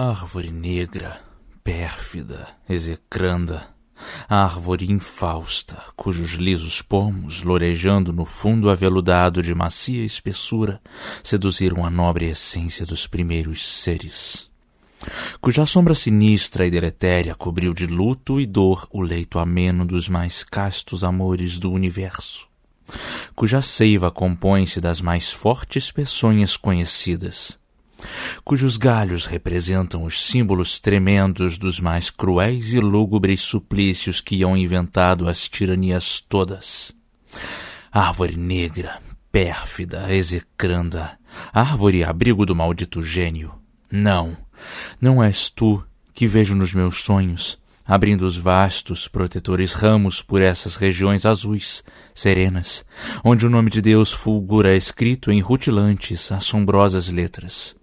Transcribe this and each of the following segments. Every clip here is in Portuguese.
Árvore negra, pérfida, execranda, árvore infausta, cujos lisos pomos, lorejando no fundo aveludado de macia espessura, seduziram a nobre essência dos primeiros seres, cuja sombra sinistra e deletéria cobriu de luto e dor o leito ameno dos mais castos amores do universo, cuja seiva compõe-se das mais fortes peçonhas conhecidas, cujos galhos representam os símbolos tremendos dos mais cruéis e lúgubres suplícios que hão inventado as tiranias todas. Árvore negra, pérfida, execranda, árvore abrigo do maldito gênio. Não és tu que vejo nos meus sonhos, abrindo os vastos, protetores ramos por essas regiões azuis, serenas, onde o nome de Deus fulgura escrito em rutilantes, assombrosas letras.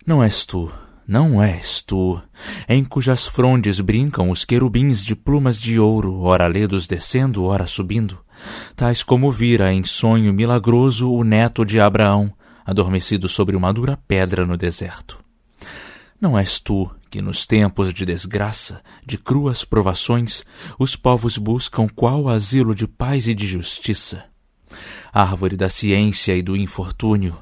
Não és tu, em cujas frondes brincam os querubins de plumas de ouro, ora ledos descendo, ora subindo, tais como vira em sonho milagroso o neto de Abraão, adormecido sobre uma dura pedra no deserto. Não és tu que nos tempos de desgraça, de cruas provações, os povos buscam qual asilo de paz e de justiça. Árvore da ciência e do infortúnio,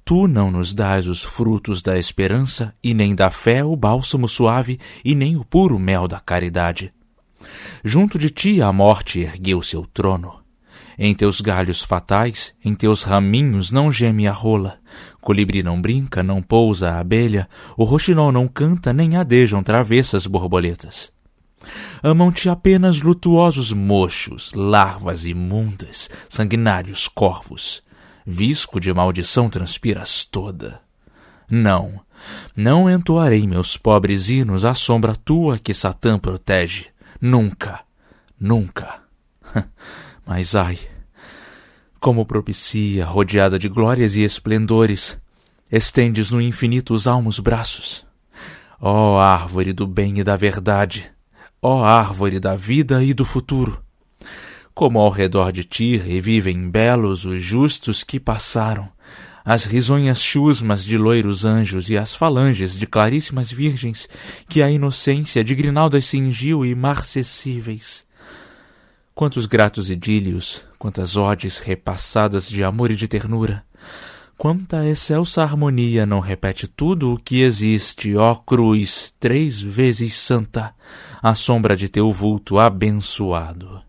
tu não nos dás os frutos da esperança, e nem da fé o bálsamo suave, e nem o puro mel da caridade. Junto de ti a morte ergueu seu trono. Em teus galhos fatais, em teus raminhos não geme a rola, colibri não brinca, não pousa a abelha, o roxinol não canta, nem adejam travessas borboletas. Amam-te apenas lutuosos mochos, larvas imundas, sanguinários corvos. Visco de maldição transpiras toda. Não entoarei meus pobres hinos à sombra tua que Satã protege. Nunca. Mas ai, como propicia, rodeada de glórias e esplendores, estendes no infinito os almos braços. Ó árvore do bem e da verdade, ó árvore da vida e do futuro, como ao redor de ti revivem belos os justos que passaram, as risonhas chusmas de loiros anjos e as falanges de claríssimas virgens que a inocência de grinaldas cingiu e marcessíveis. Quantos gratos idílios, quantas odes repassadas de amor e de ternura, quanta excelsa harmonia não repete tudo o que existe, ó cruz, 3 vezes santa, à sombra de teu vulto abençoado.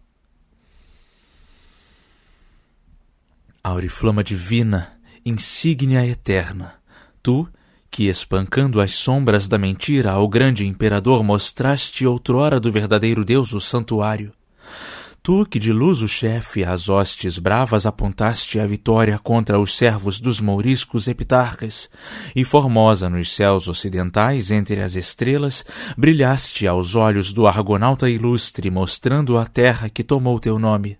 Auriflama divina, insígnia eterna, tu, que espancando as sombras da mentira ao grande imperador mostraste outrora do verdadeiro Deus o santuário, tu que de luso chefe às hostes bravas apontaste a vitória contra os servos dos mouriscos epitarcas, e formosa nos céus ocidentais entre as estrelas, brilhaste aos olhos do argonauta ilustre, mostrando a terra que tomou teu nome.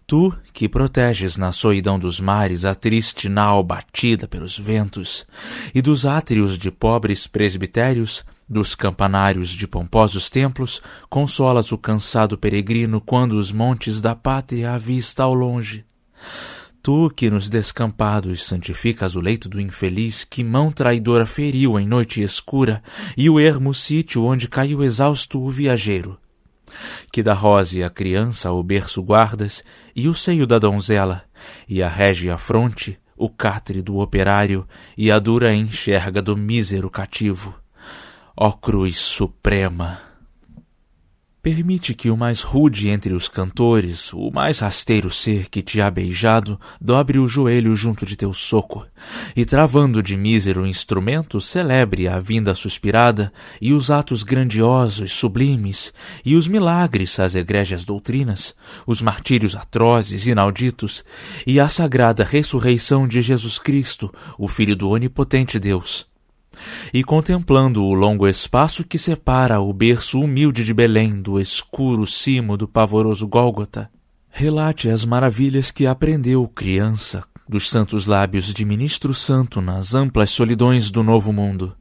Tu, que proteges na soidão dos mares a triste nau batida pelos ventos, e dos átrios de pobres presbitérios, dos campanários de pomposos templos, consolas o cansado peregrino quando os montes da pátria avista ao longe. Tu, que nos descampados santificas o leito do infeliz que mão traidora feriu em noite escura, e o ermo sítio onde caiu exausto o viajeiro, que da rósea criança o berço guardas, e o seio da donzela, e a régia fronte, o catre do operário, e a dura enxerga do mísero cativo. Ó cruz suprema! Permite que o mais rude entre os cantores, o mais rasteiro ser que te há beijado, dobre o joelho junto de teu soco, e travando de mísero instrumento, celebre a vinda suspirada, e os atos grandiosos, sublimes, e os milagres, as egrégias doutrinas, os martírios atrozes, inauditos, e a sagrada ressurreição de Jesus Cristo, o Filho do onipotente Deus. E contemplando o longo espaço que separa o berço humilde de Belém do escuro cimo do pavoroso Gólgota, relate as maravilhas que aprendeu criança dos santos lábios de ministro santo nas amplas solidões do novo mundo,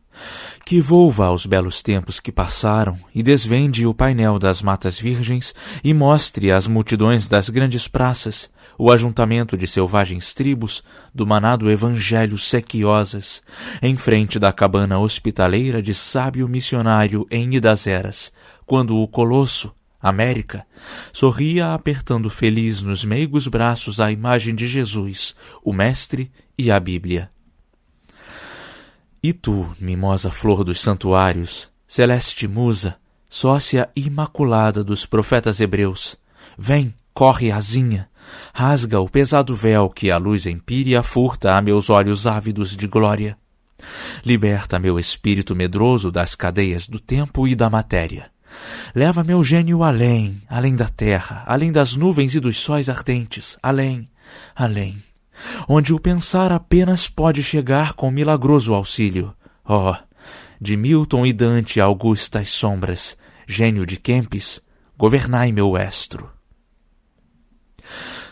que volva aos belos tempos que passaram e desvende o painel das matas virgens e mostre às multidões das grandes praças o ajuntamento de selvagens tribos do manado evangelho sequiosas, em frente da cabana hospitaleira de sábio missionário em idas eras, quando o colosso, América, sorria apertando feliz nos meigos braços a imagem de Jesus, o Mestre e a Bíblia. E tu, mimosa flor dos santuários, celeste musa, sócia imaculada dos profetas hebreus, vem, corre, asinha, rasga o pesado véu que a luz empírea furta a meus olhos ávidos de glória. Liberta meu espírito medroso das cadeias do tempo e da matéria. Leva meu gênio além, além da terra, além das nuvens e dos sóis ardentes, além, além, onde o pensar apenas pode chegar com milagroso auxílio. Oh, de Milton e Dante a augustas sombras, gênio de Kempis, governai meu estro.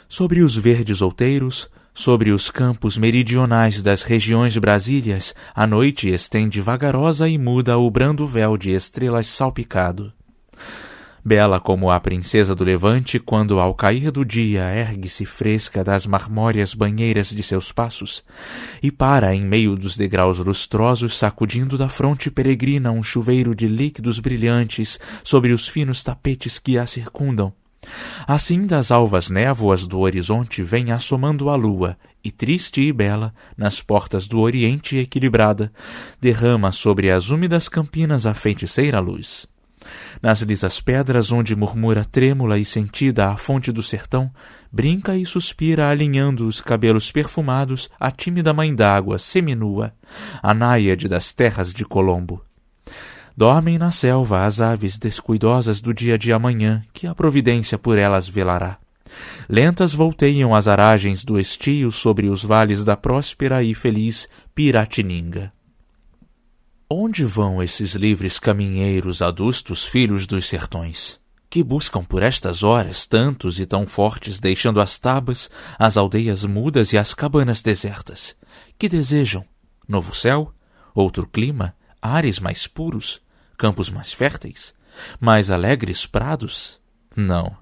Sobre os verdes outeiros, sobre os campos meridionais das regiões brasílias, a noite estende vagarosa e muda o brando véu de estrelas salpicado. Bela como a princesa do Levante, quando ao cair do dia ergue-se fresca das marmóreas banheiras de seus passos, e para em meio dos degraus lustrosos, sacudindo da fronte peregrina um chuveiro de líquidos brilhantes sobre os finos tapetes que a circundam. Assim das alvas névoas do horizonte vem assomando a lua, e triste e bela, nas portas do oriente equilibrada, derrama sobre as úmidas campinas a feiticeira luz. Nas lisas pedras onde murmura trêmula e sentida a fonte do sertão, brinca e suspira alinhando os cabelos perfumados a tímida mãe d'água, seminua, a náiade das terras de Colombo. Dormem na selva as aves descuidosas do dia de amanhã, que a providência por elas velará. Lentas volteiam as aragens do estio sobre os vales da próspera e feliz Piratininga. Onde vão esses livres caminheiros adustos filhos dos sertões, que buscam por estas horas tantos e tão fortes, deixando as tabas, as aldeias mudas e as cabanas desertas, que desejam novo céu, outro clima, ares mais puros, campos mais férteis, mais alegres prados? Não.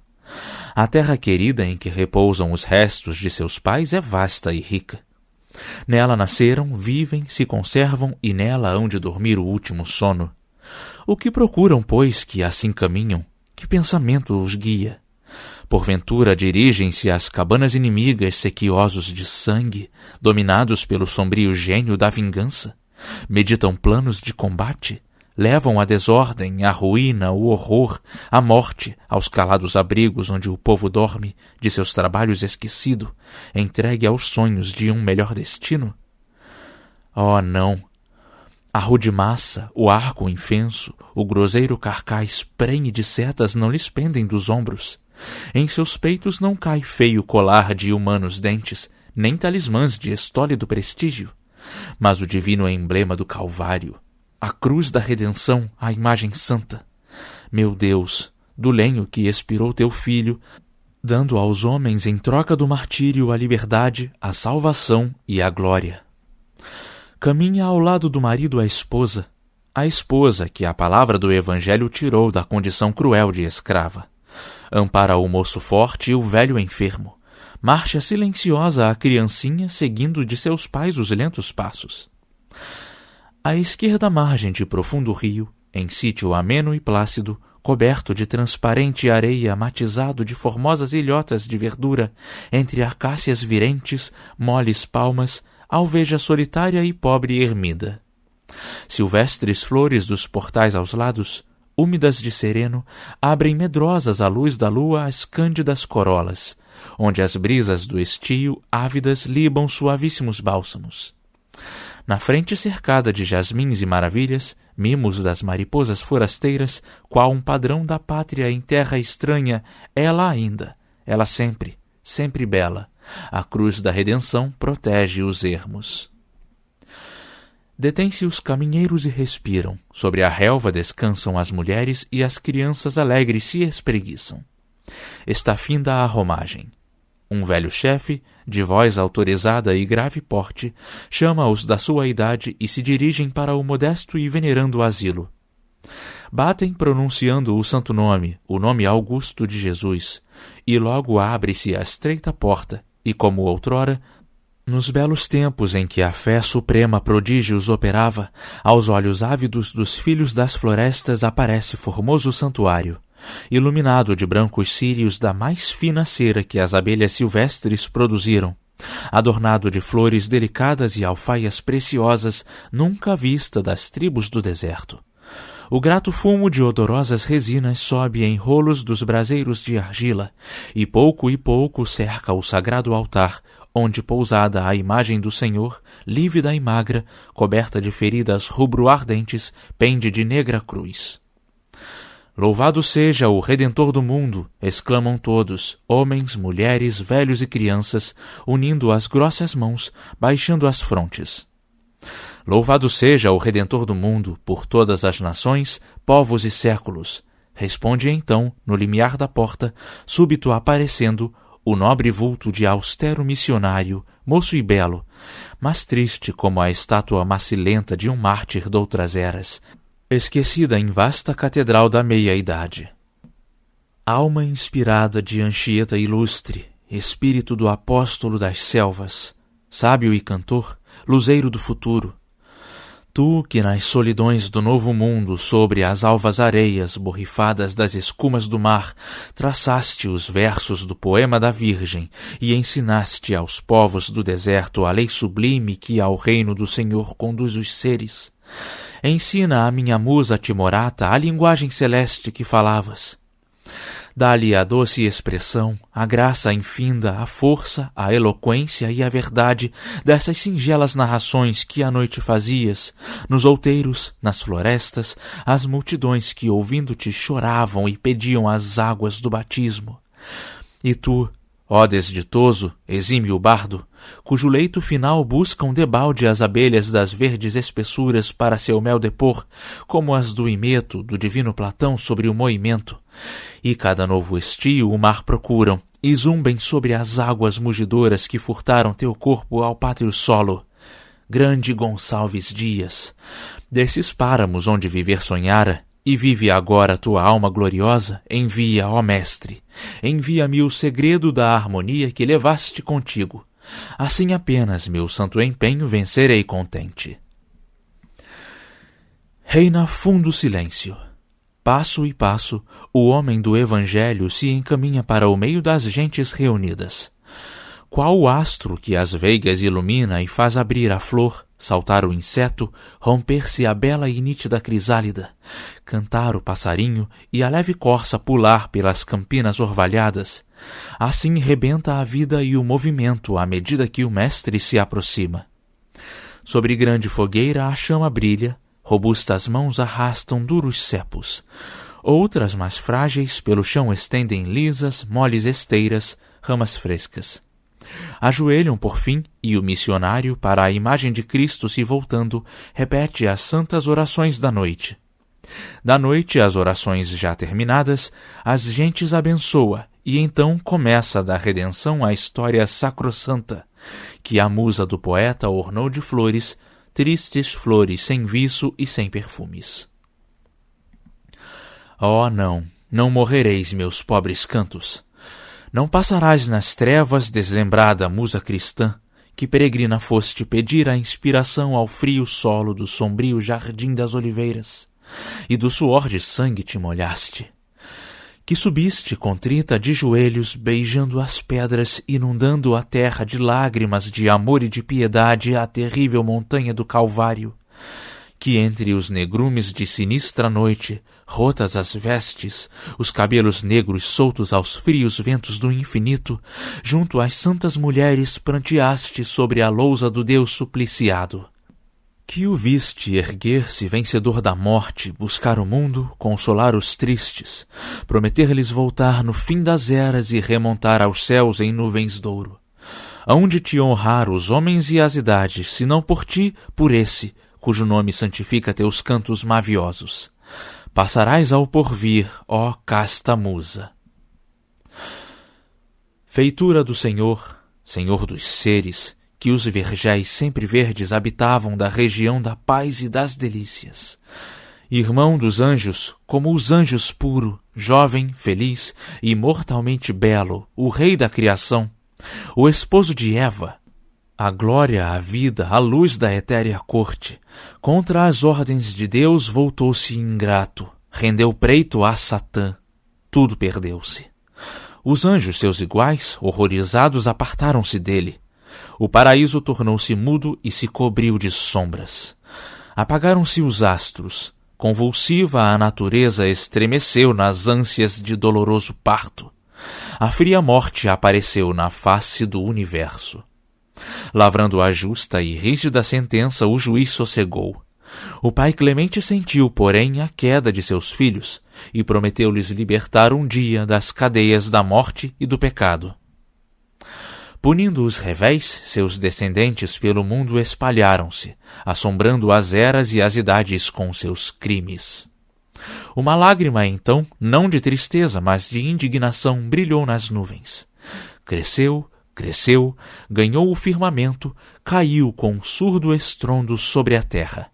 A terra querida em que repousam os restos de seus pais é vasta e rica. Nela nasceram, vivem, se conservam e nela hão de dormir o último sono. O que procuram, pois, que assim caminham? Que pensamento os guia? Porventura dirigem-se às cabanas inimigas sequiosos de sangue, dominados pelo sombrio gênio da vingança? Meditam planos de combate? Levam a desordem, a ruína, o horror, a morte aos calados abrigos onde o povo dorme, de seus trabalhos esquecido, entregue aos sonhos de um melhor destino? Oh, não! A rude massa, o arco infenso, o groseiro carcaz prenhe de setas não lhes pendem dos ombros. Em seus peitos não cai feio colar de humanos dentes, nem talismãs de estólido prestígio, mas o divino emblema do Calvário, a cruz da redenção, a imagem santa. Meu Deus, do lenho que expirou teu filho, dando aos homens em troca do martírio a liberdade, a salvação e a glória. Caminha ao lado do marido a esposa que a palavra do Evangelho tirou da condição cruel de escrava. Ampara o moço forte e o velho enfermo. Marcha silenciosa a criancinha, seguindo de seus pais os lentos passos. À esquerda margem de profundo rio, em sítio ameno e plácido, coberto de transparente areia, matizado de formosas ilhotas de verdura, entre acácias virentes, moles palmas, alveja solitária e pobre ermida. Silvestres flores dos portais aos lados, úmidas de sereno, abrem medrosas à luz da lua as cândidas corolas, onde as brisas do estio ávidas libam suavíssimos bálsamos. Na frente cercada de jasmins e maravilhas, mimos das mariposas forasteiras, qual um padrão da pátria em terra estranha, ela ainda, ela sempre, sempre bela, a cruz da redenção protege os ermos. Detêm-se os caminheiros e respiram, sobre a relva descansam as mulheres e as crianças alegres se espreguiçam. Está finda a romagem. um velho chefe, de voz autorizada e grave porte, chama-os da sua idade e se dirigem para o modesto e venerando asilo. Batem pronunciando o santo nome, o nome augusto de Jesus, e logo abre-se a estreita porta, e como outrora, nos belos tempos em que a fé suprema prodígios operava, aos olhos ávidos dos filhos das florestas aparece formoso santuário, iluminado de brancos círios da mais fina cera que as abelhas silvestres produziram, adornado de flores delicadas e alfaias preciosas nunca vista das tribos do deserto. O grato fumo de odorosas resinas sobe em rolos dos braseiros de argila, e pouco cerca o sagrado altar, onde pousada a imagem do Senhor, lívida e magra, coberta de feridas rubro-ardentes, pende de negra cruz. Louvado seja o Redentor do mundo, exclamam todos, homens, mulheres, velhos e crianças, unindo as grossas mãos, baixando as frontes. Louvado seja o Redentor do mundo, por todas as nações, povos e séculos. Responde então, no limiar da porta, súbito aparecendo, o nobre vulto de austero missionário, moço e belo, mas triste como a estátua macilenta de um mártir doutras eras, esquecida em vasta catedral da meia-idade. Alma inspirada de Anchieta ilustre, espírito do apóstolo das selvas, sábio e cantor, luzeiro do futuro, tu que nas solidões do novo mundo, sobre as alvas areias borrifadas das escumas do mar, traçaste os versos do poema da Virgem e ensinaste aos povos do deserto a lei sublime que ao reino do Senhor conduz os seres, ensina à minha musa timorata a linguagem celeste que falavas. Dá-lhe a doce expressão, a graça infinda, a força, a eloquência e a verdade dessas singelas narrações que à noite fazias, nos outeiros, nas florestas, as multidões que ouvindo-te choravam e pediam as águas do batismo. E tu, ó desditoso, exímio bardo, cujo leito final buscam debalde as abelhas das verdes espessuras para seu mel depor, como as do Himeto, do divino Platão sobre o moimento, e cada novo estio o mar procuram, e zumbem sobre as águas mugidoras que furtaram teu corpo ao pátrio solo. Grande Gonçalves Dias, desses páramos onde viver sonhara, e vive agora tua alma gloriosa, envia, ó mestre, envia-me o segredo da harmonia que levaste contigo. Assim apenas meu santo empenho vencerei contente. Reina fundo silêncio. Passo e passo, o homem do Evangelho se encaminha para o meio das gentes reunidas. Qual o astro que as veigas ilumina e faz abrir a flor, saltar o inseto, romper-se a bela e nítida crisálida, cantar o passarinho e a leve corça pular pelas campinas orvalhadas, assim rebenta a vida e o movimento à medida que o mestre se aproxima. Sobre grande fogueira a chama brilha, robustas mãos arrastam duros cepos. Outras mais frágeis pelo chão estendem lisas, moles esteiras, ramas frescas. Ajoelham por fim, e o missionário, para a imagem de Cristo se voltando, repete as santas orações da noite. Da noite, as orações já terminadas, as gentes abençoa, e então começa da redenção a história sacrossanta, que a musa do poeta ornou de flores, tristes flores sem viço e sem perfumes. Oh, não morrereis, meus pobres cantos. Não passarás nas trevas, deslembrada musa cristã, que peregrina foste pedir a inspiração ao frio solo do sombrio jardim das oliveiras, e do suor de sangue te molhaste. Que subiste contrita de joelhos, beijando as pedras, inundando a terra de lágrimas de amor e de piedade à terrível montanha do Calvário, que entre os negrumes de sinistra noite, rotas as vestes, os cabelos negros soltos aos frios ventos do infinito, junto às santas mulheres pranteaste sobre a lousa do Deus supliciado. Que o viste erguer-se vencedor da morte, buscar o mundo, consolar os tristes, prometer-lhes voltar no fim das eras e remontar aos céus em nuvens douro. Hão de te honrar os homens e as idades, se não por ti, por esse, cujo nome santifica teus cantos maviosos. Passarás ao porvir, ó casta musa. Feitura do Senhor, Senhor dos seres, que os vergéis sempre verdes habitavam da região da paz e das delícias. Irmão dos anjos, como os anjos puro, jovem, feliz e imortalmente belo, o rei da criação, o esposo de Eva, a glória, a vida, a luz da etérea corte, contra as ordens de Deus voltou-se ingrato, rendeu preito a Satã, tudo perdeu-se. Os anjos, seus iguais, horrorizados, apartaram-se dele. O paraíso tornou-se mudo e se cobriu de sombras. Apagaram-se os astros. Convulsiva a natureza estremeceu nas ânsias de doloroso parto. A fria morte apareceu na face do universo. Lavrando a justa e rígida sentença, o juiz sossegou. O pai Clemente sentiu, porém, a queda de seus filhos e prometeu-lhes libertar um dia das cadeias da morte e do pecado. Punindo os revéis, seus descendentes pelo mundo espalharam-se, assombrando as eras e as idades com seus crimes. Uma lágrima, então, não de tristeza, mas de indignação, brilhou nas nuvens. Cresceu, cresceu, ganhou o firmamento, caiu com um surdo estrondo sobre a terra.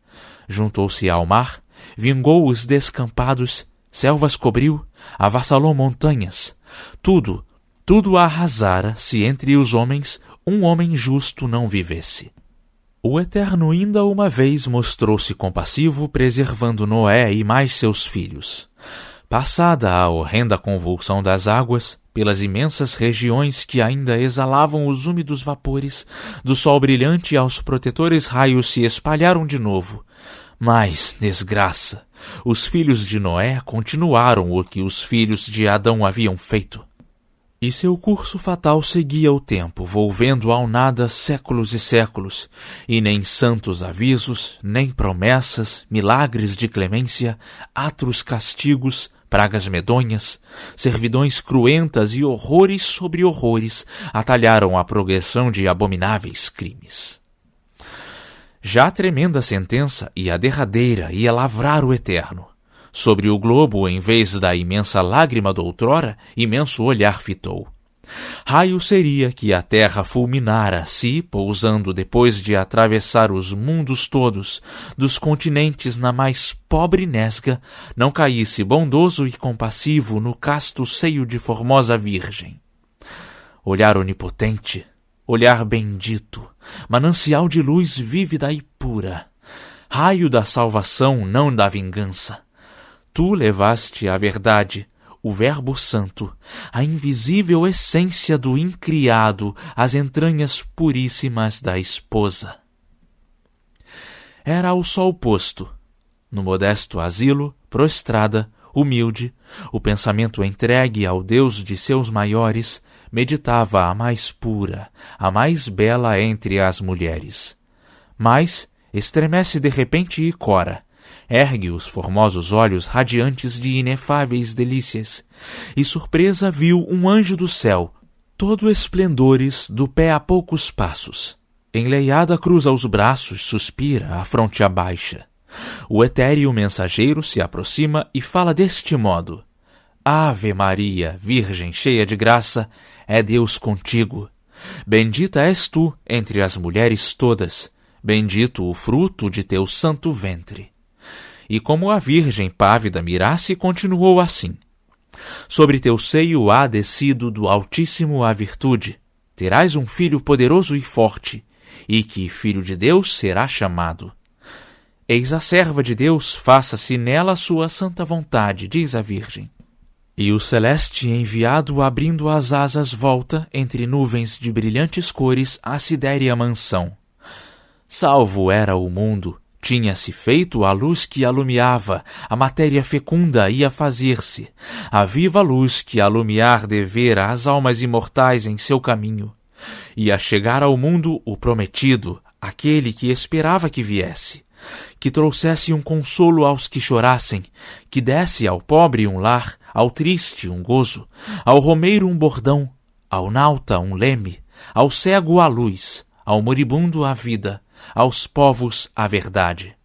Juntou-se ao mar, vingou os descampados, selvas cobriu, avassalou montanhas. Tudo arrasara se entre os homens um homem justo não vivesse. O Eterno ainda uma vez mostrou-se compassivo, preservando Noé e mais seus filhos. Passada a horrenda convulsão das águas, pelas imensas regiões que ainda exalavam os úmidos vapores, do sol brilhante aos protetores raios se espalharam de novo. Mas, desgraça, os filhos de Noé continuaram o que os filhos de Adão haviam feito. E seu curso fatal seguia o tempo, volvendo ao nada séculos e séculos, e nem santos avisos, nem promessas, milagres de clemência, atros castigos, pragas medonhas, servidões cruentas e horrores sobre horrores atalharam a progressão de abomináveis crimes. Já a tremenda sentença e a derradeira ia lavrar o Eterno. Sobre o globo, em vez da imensa lágrima doutrora, imenso olhar fitou. Raio seria que a terra fulminara se, pousando depois de atravessar os mundos todos, dos continentes na mais pobre nesga, não caísse bondoso e compassivo no casto seio de formosa virgem. Olhar onipotente, olhar bendito, manancial de luz vívida e pura, raio da salvação, não da vingança. Tu levaste a verdade, o Verbo Santo, a invisível essência do incriado, às entranhas puríssimas da esposa. Era o sol posto. No modesto asilo, prostrada, humilde, o pensamento entregue ao Deus de seus maiores, meditava a mais pura, a mais bela entre as mulheres. Mas estremece de repente e cora. Ergue os formosos olhos radiantes de inefáveis delícias, e surpresa viu um anjo do céu, todo esplendores, do pé a poucos passos. Enleiada cruza os braços, suspira, a fronte abaixa. O etéreo mensageiro se aproxima e fala deste modo: Ave Maria, Virgem cheia de graça, é Deus contigo. Bendita és tu entre as mulheres todas, bendito o fruto de teu santo ventre. E como a Virgem pávida mirasse, continuou assim: Sobre teu seio há descido do Altíssimo a virtude, terás um filho poderoso e forte, e que filho de Deus será chamado. Eis a serva de Deus, faça-se nela sua santa vontade, diz a Virgem. E o celeste enviado, abrindo as asas, volta, entre nuvens de brilhantes cores, à sidérea mansão. Salvo era o mundo, tinha-se feito a luz que alumiava, a matéria fecunda ia fazer-se, a viva luz que alumiar devera as almas imortais em seu caminho. Ia chegar ao mundo o prometido, aquele que esperava que viesse, que trouxesse um consolo aos que chorassem, que desse ao pobre um lar, ao triste um gozo, ao romeiro um bordão, ao nauta um leme, ao cego a luz, ao moribundo a vida, aos povos a verdade.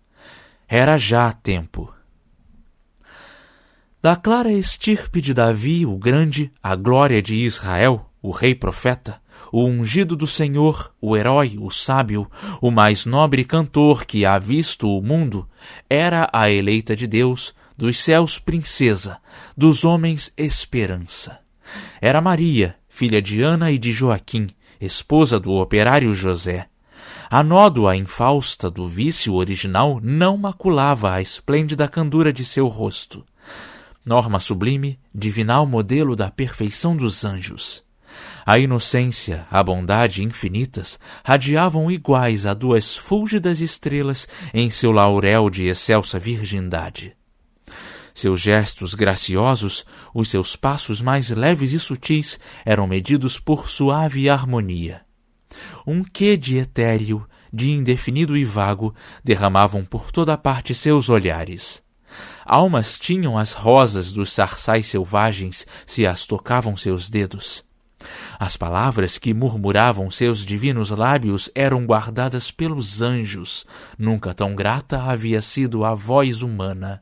Era já tempo. Da clara estirpe de Davi, o grande, a glória de Israel, o rei profeta, o ungido do Senhor, o herói, o sábio, o mais nobre cantor que há visto o mundo, era a eleita de Deus, dos céus princesa, dos homens esperança. Era Maria, filha de Ana e de Joaquim, esposa do operário José. A nódoa infausta do vício original não maculava a esplêndida candura de seu rosto. Norma sublime, divinal modelo da perfeição dos anjos. A inocência, a bondade infinitas radiavam iguais a duas fúlgidas estrelas em seu laurel de excelsa virgindade. Seus gestos graciosos, os seus passos mais leves e sutis eram medidos por suave harmonia. Um quê de etéreo, de indefinido e vago, derramavam por toda parte seus olhares. Almas tinham as rosas dos sarçais selvagens se as tocavam seus dedos. As palavras que murmuravam seus divinos lábios eram guardadas pelos anjos. Nunca tão grata havia sido a voz humana.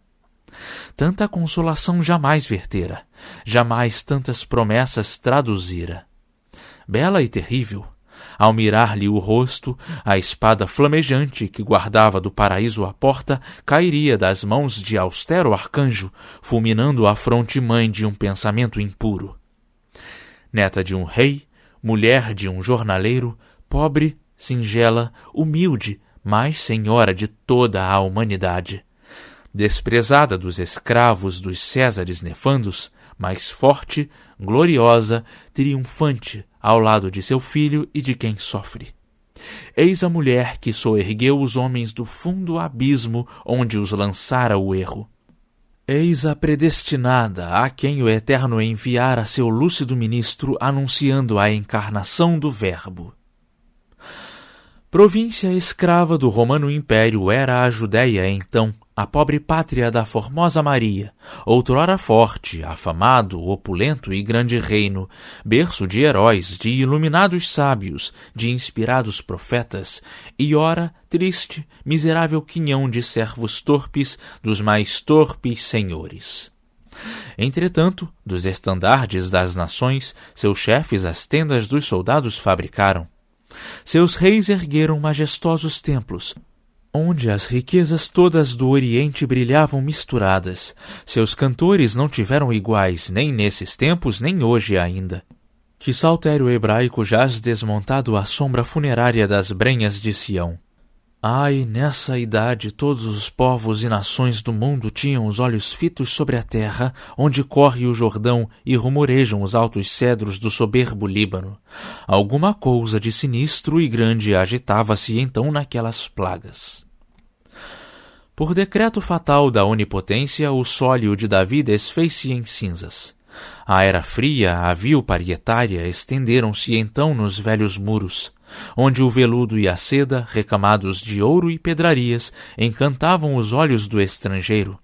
Tanta consolação jamais vertera, jamais tantas promessas traduzira. Bela e terrível, ao mirar-lhe o rosto, a espada flamejante que guardava do paraíso a porta cairia das mãos de austero arcanjo, fulminando a fronte mãe de um pensamento impuro. Neta de um rei, mulher de um jornaleiro, pobre, singela, humilde, mas senhora de toda a humanidade. Desprezada dos escravos dos Césares nefandos, mas forte, gloriosa, triunfante, ao lado de seu filho e de quem sofre. Eis a mulher que soergueu os homens do fundo abismo onde os lançara o erro. Eis a predestinada a quem o Eterno enviara seu lúcido ministro anunciando a encarnação do Verbo. Província escrava do Romano Império era a Judéia então, a pobre pátria da formosa Maria, outrora forte, afamado, opulento e grande reino, berço de heróis, de iluminados sábios, de inspirados profetas, e ora triste, miserável quinhão de servos torpes dos mais torpes senhores. Entretanto, dos estandardes das nações, seus chefes as tendas dos soldados fabricaram. Seus reis ergueram majestosos templos, onde as riquezas todas do Oriente brilhavam misturadas. Seus cantores não tiveram iguais, nem nesses tempos, nem hoje ainda. Que saltério hebraico jaz desmontado à sombra funerária das brenhas de Sião. Ai, nessa idade todos os povos e nações do mundo tinham os olhos fitos sobre a terra, onde corre o Jordão e rumorejam os altos cedros do soberbo Líbano. Alguma coisa de sinistro e grande agitava-se então naquelas plagas. Por decreto fatal da onipotência, o sólio de Davi desfez-se em cinzas. A era fria, a vil parietária, estenderam-se então nos velhos muros, onde o veludo e a seda, recamados de ouro e pedrarias, encantavam os olhos do estrangeiro.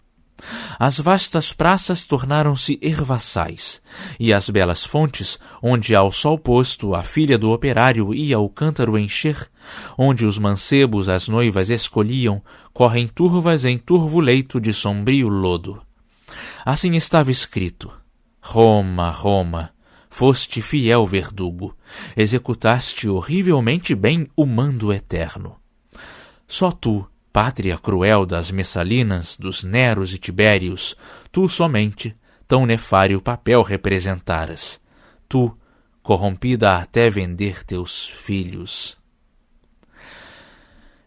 As vastas praças tornaram-se ervaçais, e as belas fontes, onde ao sol posto a filha do operário ia o cântaro encher, onde os mancebos as noivas escolhiam, correm turvas em turvo leito de sombrio lodo. Assim estava escrito: Roma, Roma, foste fiel verdugo, executaste horrivelmente bem o mando eterno. Só tu, pátria cruel das Messalinas, dos Neros e Tibérios, tu somente, tão nefário papel representaras. Tu, corrompida até vender teus filhos.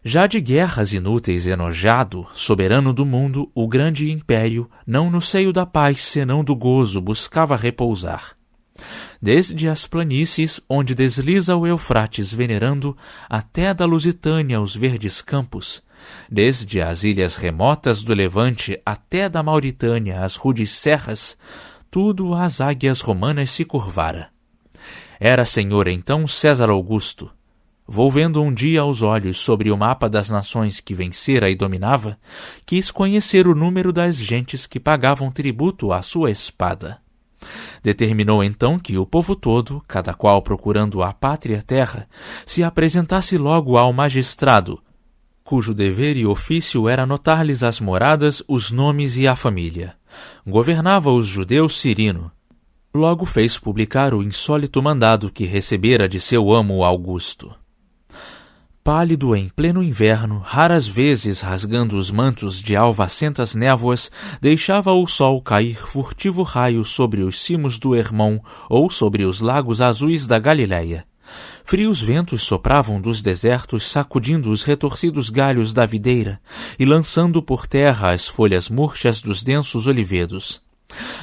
Já de guerras inúteis enojado, soberano do mundo, o grande império, não no seio da paz, senão do gozo, buscava repousar. Desde as planícies, onde desliza o Eufrates venerando, até da Lusitânia os verdes campos, desde as ilhas remotas do Levante até da Mauritânia as rudes serras, tudo às águias romanas se curvara. Era senhor então César Augusto. Volvendo um dia os olhos sobre o mapa das nações que vencera e dominava, quis conhecer o número das gentes que pagavam tributo à sua espada. Determinou então que o povo todo, cada qual procurando a pátria terra, se apresentasse logo ao magistrado, cujo dever e ofício era anotar-lhes as moradas, os nomes e a família. Governava os judeus Cirino. Logo fez publicar o insólito mandado que recebera de seu amo Augusto. Pálido em pleno inverno, raras vezes rasgando os mantos de alvacentas névoas, deixava o sol cair furtivo raio sobre os cimos do Hermon ou sobre os lagos azuis da Galiléia. Frios ventos sopravam dos desertos, sacudindo os retorcidos galhos da videira e lançando por terra as folhas murchas dos densos olivedos.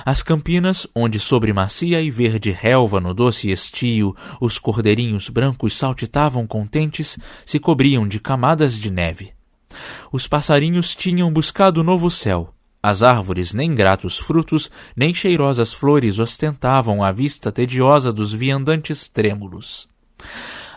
As campinas, onde sobre macia e verde relva no doce estio os cordeirinhos brancos saltitavam contentes, se cobriam de camadas de neve. Os passarinhos tinham buscado novo céu. As árvores nem gratos frutos, nem cheirosas flores ostentavam a vista tediosa dos viandantes trêmulos.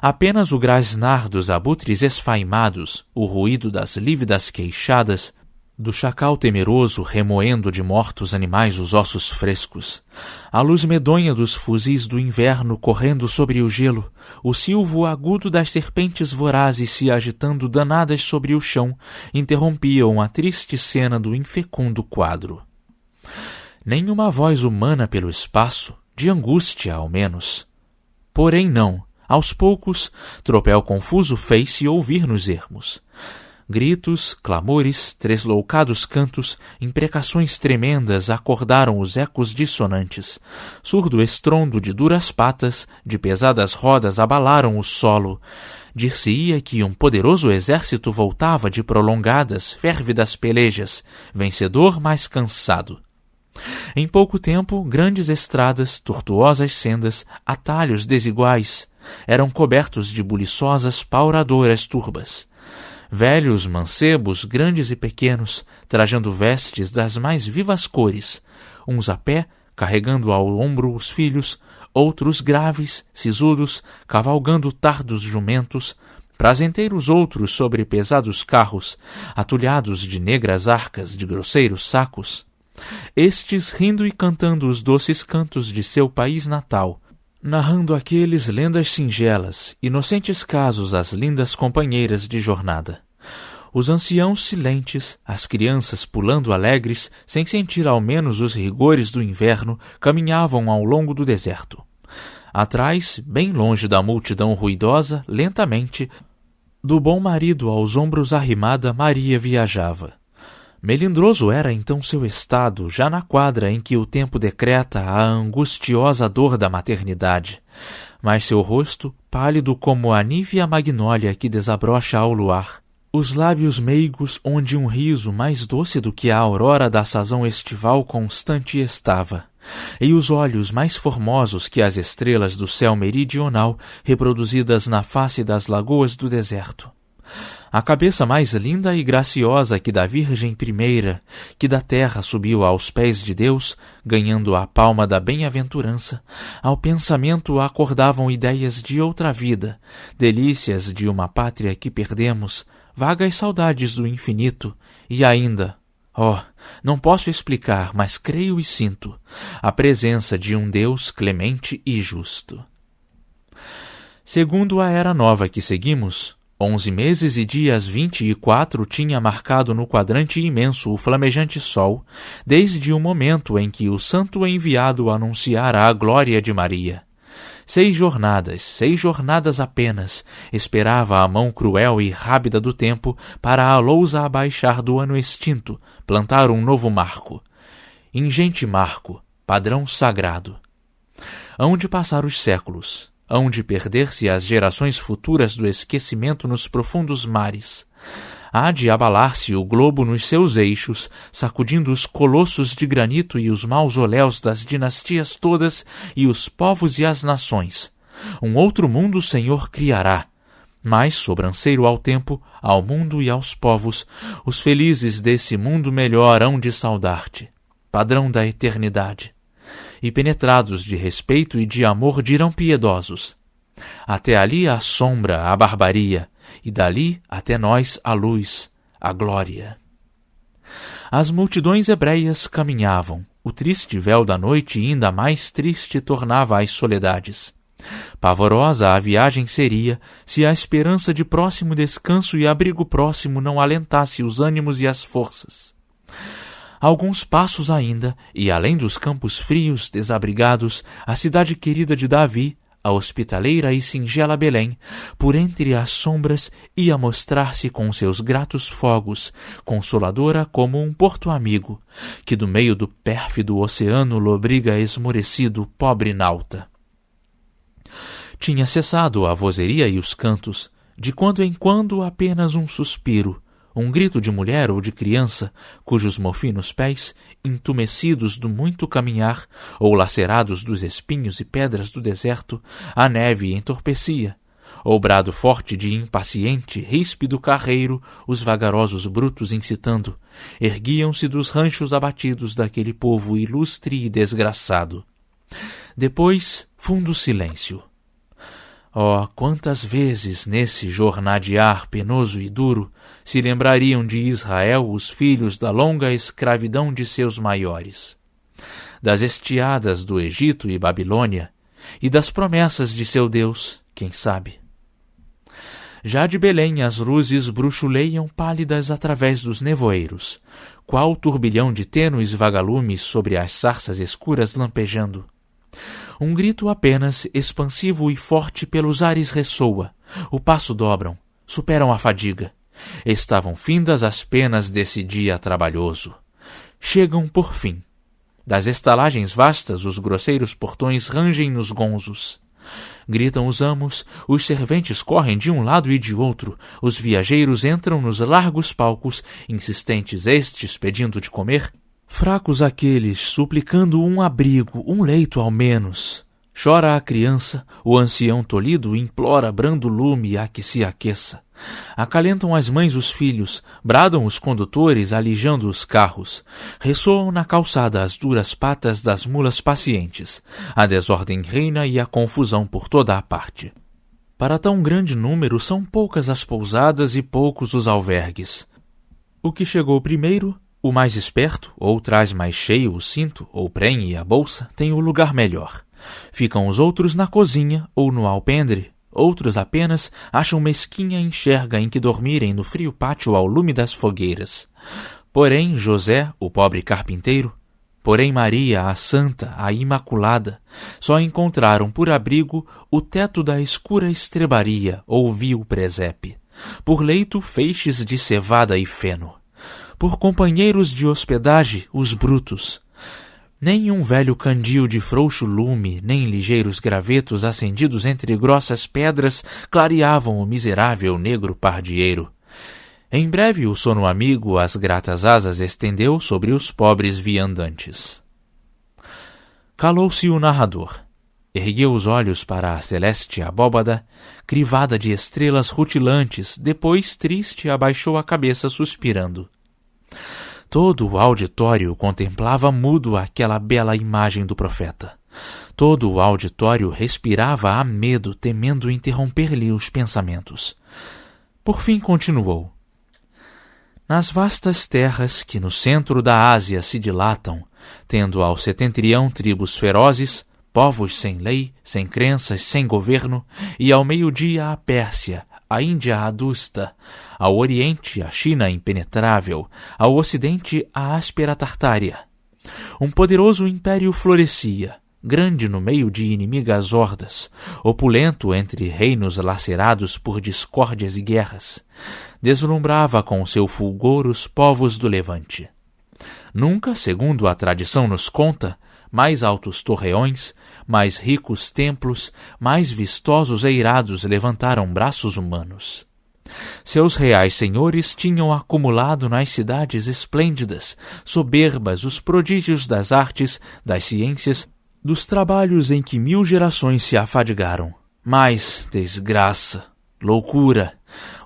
Apenas o grasnar dos abutres esfaimados, o ruído das lívidas queixadas, do chacal temeroso remoendo de mortos animais os ossos frescos, a luz medonha dos fuzis do inverno correndo sobre o gelo, o silvo agudo das serpentes vorazes se agitando danadas sobre o chão, interrompiam a triste cena do infecundo quadro. Nenhuma voz humana pelo espaço, de angústia ao menos. Porém não, aos poucos, tropel confuso fez-se ouvir nos ermos. Gritos, clamores, tresloucados cantos, imprecações tremendas acordaram os ecos dissonantes. Surdo estrondo de duras patas, de pesadas rodas abalaram o solo. Dir-se-ia que um poderoso exército voltava de prolongadas, férvidas pelejas, vencedor mas cansado. Em pouco tempo, grandes estradas, tortuosas sendas, atalhos desiguais, eram cobertos de buliçosas, pauradoras turbas. Velhos mancebos, grandes e pequenos, trajando vestes das mais vivas cores, uns a pé, carregando ao ombro os filhos, outros graves, sisudos, cavalgando tardos jumentos, prazenteiros outros sobre pesados carros, atulhados de negras arcas, de grosseiros sacos. Estes rindo e cantando os doces cantos de seu país natal, narrando aqueles lendas singelas, inocentes casos às lindas companheiras de jornada. Os anciãos silentes, as crianças pulando alegres, sem sentir ao menos os rigores do inverno, caminhavam ao longo do deserto. Atrás, bem longe da multidão ruidosa, lentamente, do bom marido aos ombros arrimada, Maria viajava. Melindroso era então seu estado, já na quadra em que o tempo decreta a angustiosa dor da maternidade, mas seu rosto, pálido como a nívea magnólia que desabrocha ao luar, os lábios meigos onde um riso mais doce do que a aurora da sazão estival constante estava, e os olhos mais formosos que as estrelas do céu meridional reproduzidas na face das lagoas do deserto. A cabeça mais linda e graciosa que da Virgem primeira, que da terra subiu aos pés de Deus, ganhando a palma da bem-aventurança, ao pensamento acordavam ideias de outra vida, delícias de uma pátria que perdemos, vagas saudades do infinito, e ainda, não posso explicar, mas creio e sinto, a presença de um Deus clemente e justo. Segundo a era nova que seguimos, 11 meses e dias 24 tinha marcado no quadrante imenso o flamejante sol, desde o momento em que o santo enviado anunciara a glória de Maria. 6 jornadas apenas, esperava a mão cruel e rápida do tempo para a lousa abaixar do ano extinto, plantar um novo marco. Ingente marco, padrão sagrado. Hão de passar os séculos. Hão de perder-se as gerações futuras do esquecimento nos profundos mares. Há de abalar-se o globo nos seus eixos, sacudindo os colossos de granito e os mausoléus das dinastias todas e os povos e as nações. Um outro mundo o Senhor criará, mas, sobranceiro ao tempo, ao mundo e aos povos, os felizes desse mundo melhor hão de saudar-te, padrão da eternidade. E penetrados de respeito e de amor dirão piedosos: até ali a sombra, a barbaria, e dali até nós a luz, a glória. As multidões hebreias caminhavam, o triste véu da noite ainda mais triste tornava as soledades. Pavorosa a viagem seria, se a esperança de próximo descanso e abrigo próximo não alentasse os ânimos e as forças. Alguns passos ainda, e além dos campos frios, desabrigados, a cidade querida de Davi, a hospitaleira e singela Belém, por entre as sombras, ia mostrar-se com seus gratos fogos, consoladora como um porto amigo, que do meio do pérfido oceano lobriga esmorecido pobre nauta. Tinha cessado a vozeria e os cantos, de quando em quando apenas um suspiro, um grito de mulher ou de criança, cujos mofinos pés, entumecidos do muito caminhar, ou lacerados dos espinhos e pedras do deserto, a neve entorpecia, ou brado forte de impaciente, ríspido carreiro, os vagarosos brutos incitando, erguiam-se dos ranchos abatidos daquele povo ilustre e desgraçado. Depois, fundo silêncio. Oh, quantas vezes, nesse jornadear penoso e duro, se lembrariam de Israel os filhos da longa escravidão de seus maiores, das estiadas do Egito e Babilônia, e das promessas de seu Deus, quem sabe. Já de Belém as luzes bruxuleiam pálidas através dos nevoeiros, qual turbilhão de tênues vagalumes sobre as sarças escuras lampejando. Um grito apenas, expansivo e forte pelos ares ressoa. O passo dobram, superam a fadiga. Estavam findas as penas desse dia trabalhoso. Chegam por fim. Das estalagens vastas os grosseiros portões rangem nos gonzos. Gritam os amos, os serventes correm de um lado e de outro, os viajeiros entram nos largos palcos, insistentes estes pedindo de comer, fracos aqueles, suplicando um abrigo, um leito ao menos. Chora a criança, o ancião tolhido implora brando lume a que se aqueça. Acalentam as mães os filhos, bradam os condutores alijando os carros. Ressoam na calçada as duras patas das mulas pacientes. A desordem reina e a confusão por toda a parte. Para tão grande número são poucas as pousadas e poucos os albergues. O que chegou primeiro, o mais esperto, ou traz mais cheio o cinto, ou prenhe a bolsa, tem o lugar melhor. Ficam os outros na cozinha ou no alpendre. Outros apenas acham mesquinha enxerga em que dormirem no frio pátio ao lume das fogueiras. Porém José, o pobre carpinteiro, porém Maria, a santa, a imaculada, só encontraram por abrigo o teto da escura estrebaria ou vil presepe, por leito feixes de cevada e feno, por companheiros de hospedagem os brutos. Nem um velho candil de frouxo lume, nem ligeiros gravetos acendidos entre grossas pedras clareavam o miserável negro pardieiro. Em breve o sono amigo as gratas asas estendeu sobre os pobres viandantes. Calou-se o narrador. Ergueu os olhos para a celeste abóbada, crivada de estrelas rutilantes, depois, triste, abaixou a cabeça suspirando. Todo o auditório contemplava mudo aquela bela imagem do profeta. Todo o auditório respirava a medo, temendo interromper-lhe os pensamentos. Por fim continuou. Nas vastas terras que no centro da Ásia se dilatam, tendo ao setentrião tribos ferozes, povos sem lei, sem crenças, sem governo, e ao meio-dia a Pérsia, a Índia adusta, ao Oriente a China impenetrável, ao Ocidente a áspera Tartária. Um poderoso império florescia, grande no meio de inimigas hordas, opulento entre reinos lacerados por discórdias e guerras. Deslumbrava com seu fulgor os povos do Levante. Nunca, segundo a tradição nos conta, mais altos torreões, mais ricos templos, mais vistosos eirados levantaram braços humanos. Seus reais senhores tinham acumulado nas cidades esplêndidas, soberbas, os prodígios das artes, das ciências, dos trabalhos em que 1000 gerações se afadigaram. Mas, desgraça, loucura,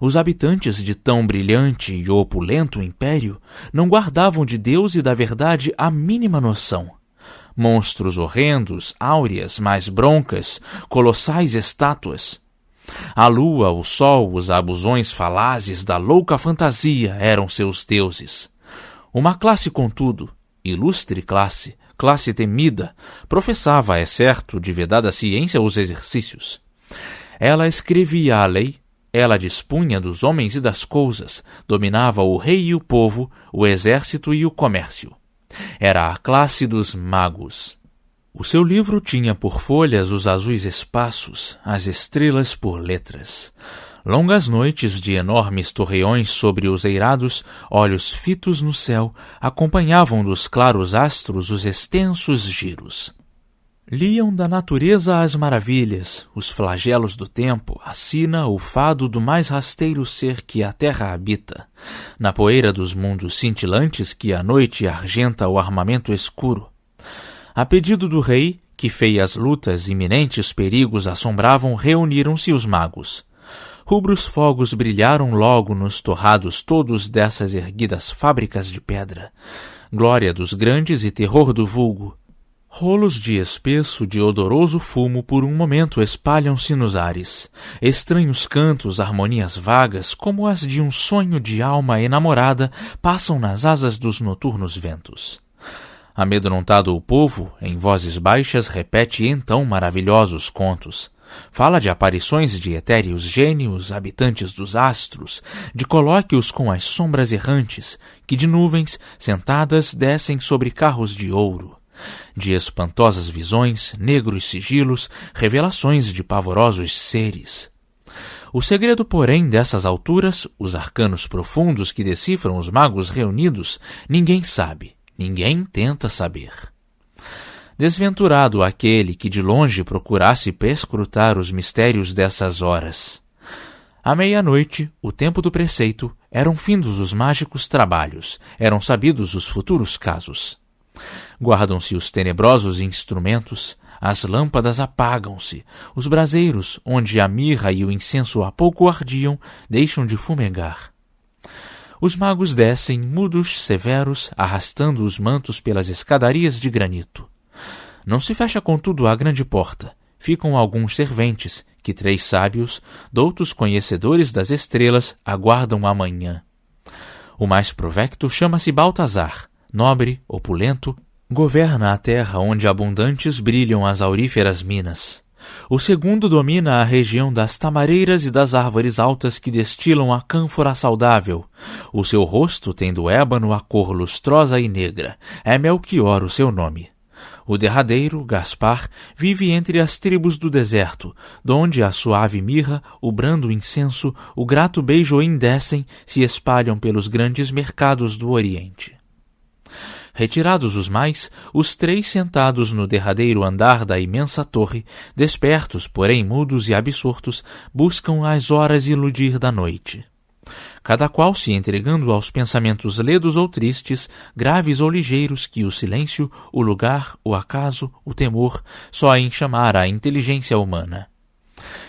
os habitantes de tão brilhante e opulento império não guardavam de Deus e da verdade a mínima noção. Monstros horrendos, áureas, mais broncas, colossais estátuas. A lua, o sol, os abusões falazes da louca fantasia eram seus deuses. Uma classe, contudo, ilustre classe, classe temida, professava, é certo, de vedada ciência os exercícios. Ela escrevia a lei, ela dispunha dos homens e das coisas, dominava o rei e o povo, o exército e o comércio. Era a classe dos magos. O seu livro tinha por folhas os azuis espaços, as estrelas por letras. Longas noites de enormes torreões sobre os eirados, olhos fitos no céu, acompanhavam dos claros astros os extensos giros. Liam da natureza as maravilhas, os flagelos do tempo, a sina, o fado do mais rasteiro ser que a terra habita, na poeira dos mundos cintilantes que a noite argenta o armamento escuro. A pedido do rei, que feias lutas e iminentes perigos assombravam, reuniram-se os magos. Rubros fogos brilharam logo nos torrados todos dessas erguidas fábricas de pedra. Glória dos grandes e terror do vulgo. Rolos de espesso, de odoroso fumo por um momento espalham-se nos ares. Estranhos cantos, harmonias vagas, como as de um sonho de alma enamorada, passam nas asas dos noturnos ventos. Amedrontado o povo, em vozes baixas, repete então maravilhosos contos. Fala de aparições de etéreos gênios, habitantes dos astros, de colóquios com as sombras errantes, que de nuvens, sentadas, descem sobre carros de ouro. De espantosas visões, negros sigilos, revelações de pavorosos seres. O segredo, porém, dessas alturas, os arcanos profundos que decifram os magos reunidos, ninguém sabe, ninguém tenta saber. Desventurado aquele que de longe procurasse perscrutar os mistérios dessas horas. À meia-noite, o tempo do preceito, eram findos os mágicos trabalhos, eram sabidos os futuros casos. Guardam-se os tenebrosos instrumentos, as lâmpadas apagam-se, os braseiros, onde a mirra e o incenso há pouco ardiam, deixam de fumegar. Os magos descem, mudos, severos, arrastando os mantos pelas escadarias de granito. Não se fecha, contudo, a grande porta. Ficam alguns serventes, que 3 sábios, doutos conhecedores das estrelas, aguardam a manhã. O mais provecto chama-se Baltazar, nobre, opulento, governa a terra onde abundantes brilham as auríferas minas. O segundo domina a região das tamareiras e das árvores altas que destilam a cânfora saudável. O seu rosto tem do ébano a cor lustrosa e negra. É Melchior o seu nome. O derradeiro, Gaspar, vive entre as tribos do deserto, donde a suave mirra, o brando incenso, o grato beijoim descem, se espalham pelos grandes mercados do Oriente. Retirados os mais, os 3 sentados no derradeiro andar da imensa torre, despertos, porém mudos e absortos, buscam as horas iludir da noite. Cada qual se entregando aos pensamentos ledos ou tristes, graves ou ligeiros, que o silêncio, o lugar, o acaso, o temor, só em chamar a inteligência humana.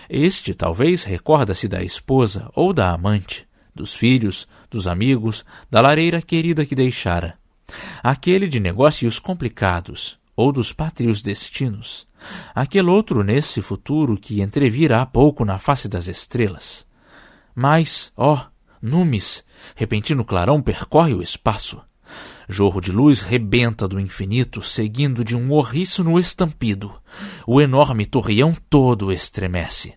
Este, talvez, recorda-se da esposa ou da amante, dos filhos, dos amigos, da lareira querida que deixara. Aquele de negócios complicados, ou dos pátrios destinos. Aquele outro nesse futuro que entrevira há pouco na face das estrelas. Mas, numes, repentino clarão percorre o espaço. Jorro de luz rebenta do infinito, seguindo de um horríssimo estampido. O enorme torreão todo estremece.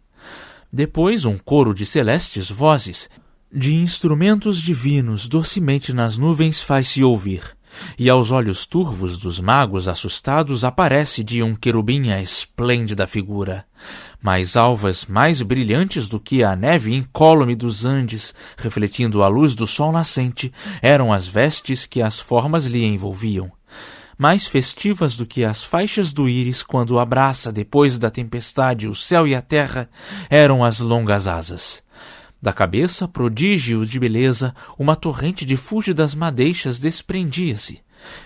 Depois um coro de celestes vozes, de instrumentos divinos, docemente nas nuvens faz-se ouvir. E aos olhos turvos dos magos assustados aparece de um querubim a esplêndida figura, mais alvas, mais brilhantes do que a neve incólume dos Andes, refletindo a luz do sol nascente, eram as vestes que as formas lhe envolviam. Mais festivas do que as faixas do íris quando abraça, depois da tempestade, o céu e a terra, eram as longas asas. Da cabeça, prodígio de beleza, uma torrente de fúlgidas madeixas desprendia-se.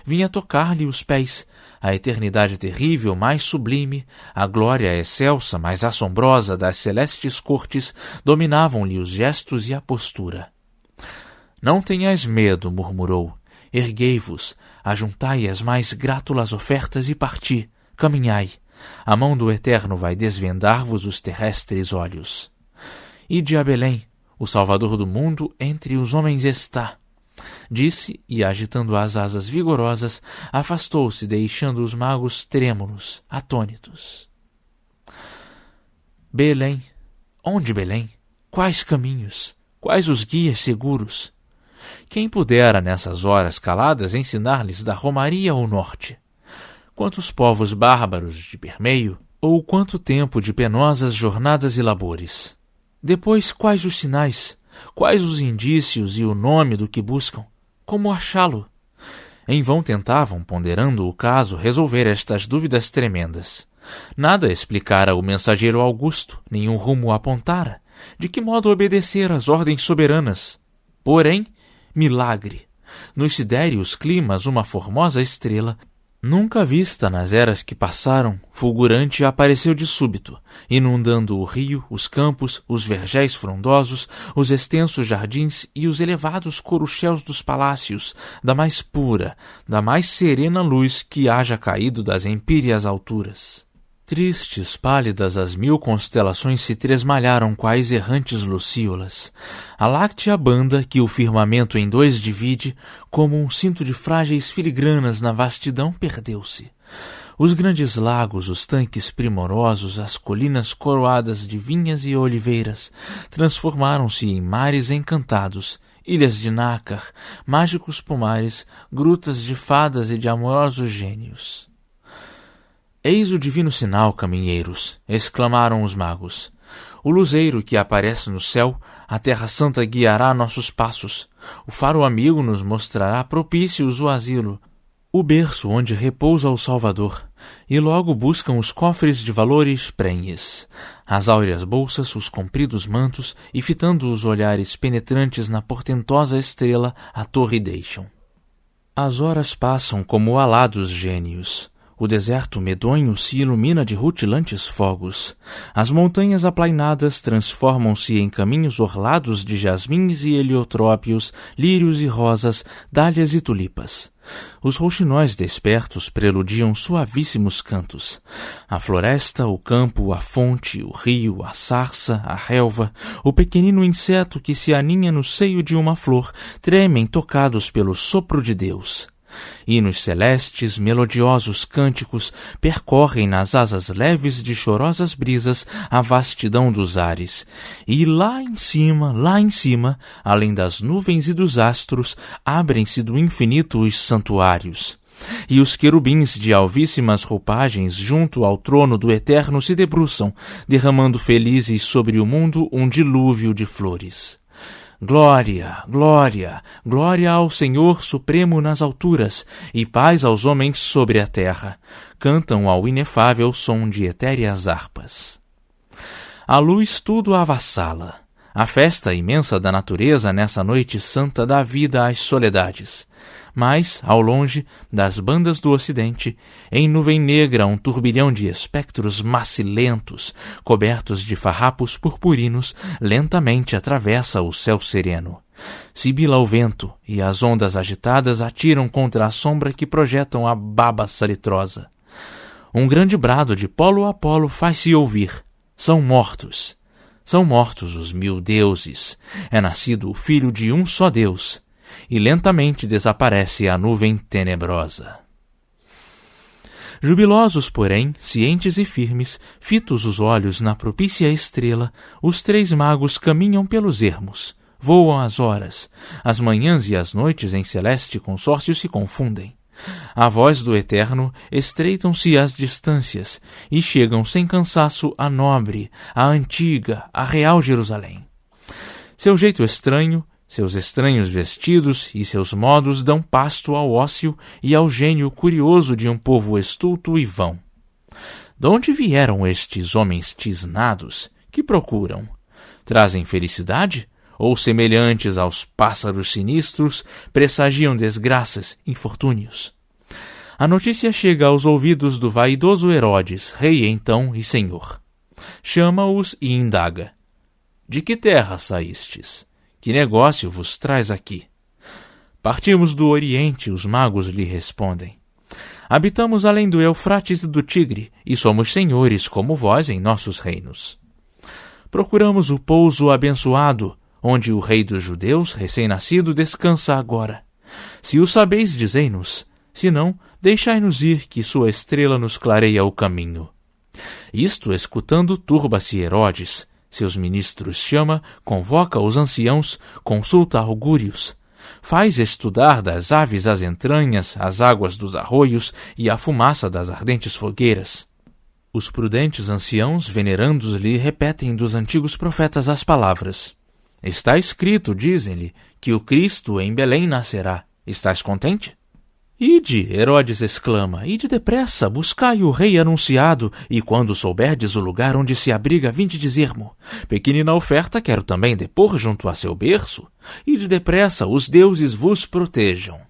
Vinha tocar-lhe os pés, a eternidade terrível mais sublime, a glória excelsa mais assombrosa das celestes cortes, dominavam-lhe os gestos e a postura. «Não tenhais medo», murmurou, «erguei-vos, ajuntai as mais grátulas ofertas e parti, caminhai. A mão do Eterno vai desvendar-vos os terrestres olhos. Ide a Belém, o Salvador do mundo entre os homens está», disse, e agitando as asas vigorosas, afastou-se, deixando os magos trêmulos, atônitos. Belém? Onde Belém? Quais caminhos? Quais os guias seguros? Quem pudera nessas horas caladas ensinar-lhes da romaria ao norte? Quantos povos bárbaros de permeio, ou quanto tempo de penosas jornadas e labores? Depois, quais os sinais, quais os indícios e o nome do que buscam? Como achá-lo? Em vão tentavam, ponderando o caso, resolver estas dúvidas tremendas. Nada explicara o mensageiro Augusto, nenhum rumo apontara, de que modo obedecer às ordens soberanas. Porém, milagre! Nos sidéreos climas uma formosa estrela, nunca vista nas eras que passaram, fulgurante apareceu de súbito, inundando o rio, os campos, os vergéis frondosos, os extensos jardins e os elevados corucheus dos palácios, da mais pura, da mais serena luz que haja caído das empíreas alturas. Tristes, pálidas, as 1000 constelações se tresmalharam quais errantes lucíolas. A láctea banda, que o firmamento em 2 divide, como um cinto de frágeis filigranas na vastidão, perdeu-se. Os grandes lagos, os tanques primorosos, as colinas coroadas de vinhas e oliveiras, transformaram-se em mares encantados, ilhas de nácar, mágicos pomares, grutas de fadas e de amorosos gênios. «Eis o divino sinal, caminheiros!» exclamaram os magos. «O luzeiro que aparece no céu, a terra santa guiará nossos passos. O faro amigo nos mostrará propícios o asilo, o berço onde repousa o Salvador, e logo buscam os cofres de valores prenhes, as áureas bolsas, os compridos mantos, e fitando os olhares penetrantes na portentosa estrela, a torre deixam. As horas passam como alados gênios. O deserto medonho se ilumina de rutilantes fogos. As montanhas aplainadas transformam-se em caminhos orlados de jasmins e heliotrópios, lírios e rosas, dálias e tulipas. Os rouxinóis despertos preludiam suavíssimos cantos. A floresta, o campo, a fonte, o rio, a sarça, a relva, o pequenino inseto que se aninha no seio de uma flor, tremem tocados pelo sopro de Deus. Hinos celestes, melodiosos cânticos, percorrem nas asas leves de chorosas brisas a vastidão dos ares. E lá em cima, além das nuvens e dos astros, abrem-se do infinito os santuários. E os querubins de alvíssimas roupagens junto ao trono do Eterno se debruçam, derramando felizes sobre o mundo um dilúvio de flores. Glória, glória, glória ao Senhor Supremo nas alturas, e paz aos homens sobre a terra. Cantam ao inefável som de etéreas harpas. A luz tudo avassala. A festa imensa da natureza nessa noite santa dá vida às soledades. Mas, ao longe, das bandas do ocidente, em nuvem negra um turbilhão de espectros macilentos, cobertos de farrapos purpurinos, lentamente atravessa o céu sereno. Sibila o vento, e as ondas agitadas atiram contra a sombra que projetam a baba salitrosa. Um grande brado de polo a polo faz-se ouvir. São mortos. São mortos os 1000 deuses. É nascido o filho de um só Deus. E lentamente desaparece a nuvem tenebrosa. Jubilosos, porém, cientes e firmes, fitos os olhos na propícia estrela, os 3 magos caminham pelos ermos, voam as horas, as manhãs e as noites em celeste consórcio se confundem. A voz do Eterno estreitam-se as distâncias e chegam sem cansaço à nobre, à antiga, à real Jerusalém. Seu jeito estranho, seus estranhos vestidos e seus modos dão pasto ao ócio e ao gênio curioso de um povo estulto e vão. De onde vieram estes homens tisnados? Que procuram? Trazem felicidade? Ou, semelhantes aos pássaros sinistros, pressagiam desgraças, infortúnios? A notícia chega aos ouvidos do vaidoso Herodes, rei então e senhor. Chama-os e indaga. De que terra saístes? Que negócio vos traz aqui? Partimos do Oriente, os magos lhe respondem. Habitamos além do Eufrates e do Tigre, e somos senhores como vós em nossos reinos. Procuramos o pouso abençoado, onde o rei dos judeus, recém-nascido, descansa agora. Se o sabeis, dizei-nos, se não, deixai-nos ir, que sua estrela nos clareia o caminho. Isto escutando, turba-se Herodes. Seus ministros chama, convoca os anciãos, consulta augúrios. Faz estudar das aves as entranhas, as águas dos arroios e a fumaça das ardentes fogueiras. Os prudentes anciãos, venerandos-lhe, repetem dos antigos profetas as palavras. Está escrito, dizem-lhe, que o Cristo em Belém nascerá. Estás contente? Ide, Herodes exclama, ide depressa, buscai o rei anunciado, e quando souberdes o lugar onde se abriga, vinde dizer-mo. Pequenina oferta quero também depor junto a seu berço. Ide depressa, os deuses vos protejam.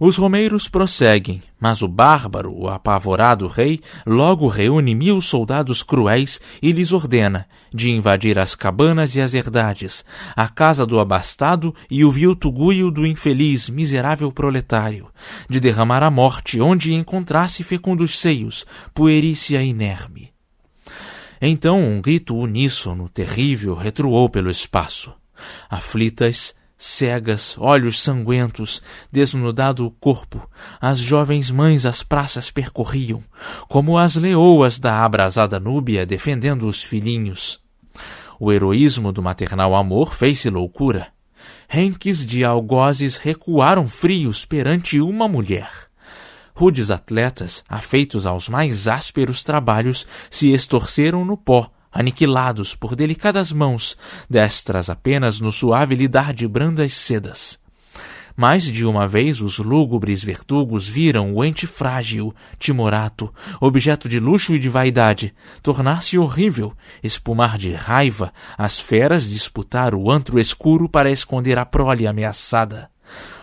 Os romeiros prosseguem, mas o bárbaro, o apavorado rei, logo reúne 1000 soldados cruéis e lhes ordena de invadir as cabanas e as herdades, a casa do abastado e o vil tuguio do infeliz, miserável proletário, de derramar a morte onde encontrasse fecundos seios, puerícia inerme. Então um grito uníssono, terrível, retroou pelo espaço. Aflitas, cegas, olhos sanguentos, desnudado o corpo, as jovens mães as praças percorriam, como as leoas da abrasada Núbia defendendo os filhinhos. O heroísmo do maternal amor fez-se loucura. Renques de algozes recuaram frios perante uma mulher. Rudes atletas, afeitos aos mais ásperos trabalhos, se estorceram no pó, aniquilados por delicadas mãos, destras apenas no suave lidar de brandas sedas. Mais de uma vez os lúgubres verdugos viram o ente frágil, timorato, objeto de luxo e de vaidade, tornar-se horrível, espumar de raiva, as feras disputar o antro escuro para esconder a prole ameaçada.